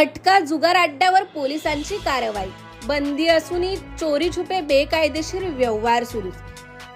मटका जुगार अड्ड्यावर पोलिसांची कारवाई। बंदी असूनही चोरी छुपे बेकायदेशीर व्यवहार सुरू।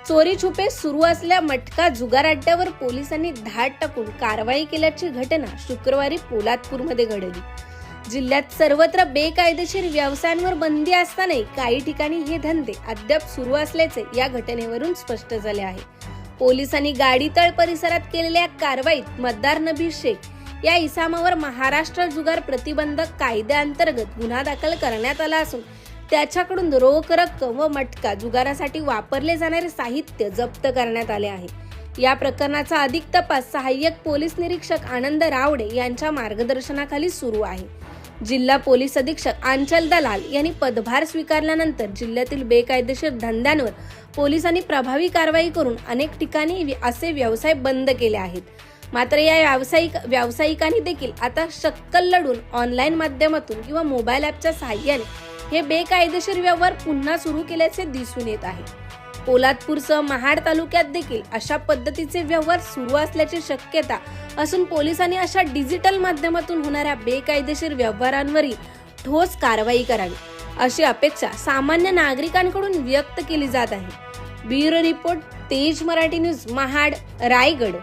चोरी छुपे सुरू असल्या मटका जुगार अड्ड्यावर पोलिसांनी धाड टाकून कारवाई केल्याची घटना शुक्रवारी पोलादपूरमध्ये घडली। जिल्ह्यात सर्वत्र बेकायदेशीर व्यवसायांवर बंदी असतानाही काही ठिकाणी हे धंदे अद्याप सुरू असल्याचे या घटनेवरून स्पष्ट झाले आहे। पोलिसांनी गाडीतळ परिसरात केलेल्या कारवाईत मतदार नबी शेख या इसामावर महाराष्ट्र जुगार प्रतिबंधक कायद्याअंतर्गत गुन्हा दाखल करण्यात आला असून त्याच्याकडून रोख रक्कम व मटका जुगारासाठी वापरले जाणारे साहित्य जप्त करण्यात आले आहे। या प्रकरणाचा अधिक तपास सहाय्यक पोलीस निरीक्षक आनंद रावडे यांच्या मार्गदर्शनाखाली सुरू आहे। जिल्हा पोलीस अधीक्षक आंचल दलाल यांनी पदभार स्वीकारल्यानंतर जिल्ह्यातील बेकायदेशीर धंद्यांवर पोलिसांनी प्रभावी कारवाई करून अनेक ठिकाणी असे व्यवसाय बंद केले आहेत। मात्र या व्यावसायिकांनी देखील आता शक्कल लढून ऑनलाईन माध्यमातून किंवा मोबाईल ॲपच्या सहाय्याने हे बेकायदेशीर व्यवहार पुन्हा सुरू केल्याचे दिसून येत आहे। पोलादपूरसह महाड तालुक्यात देखील अशा पद्धतीचे व्यवहार सुरू असल्याची शक्यता असून पोलिसांनी अशा डिजिटल माध्यमातून होणाऱ्या बेकायदेशीर व्यवहारांवरही ठोस कारवाई करावी अशी अपेक्षा सामान्य नागरिकांकडून व्यक्त केली जात आहे। ब्युरो रिपोर्ट, तेज मराठी न्यूज, महाड, रायगड।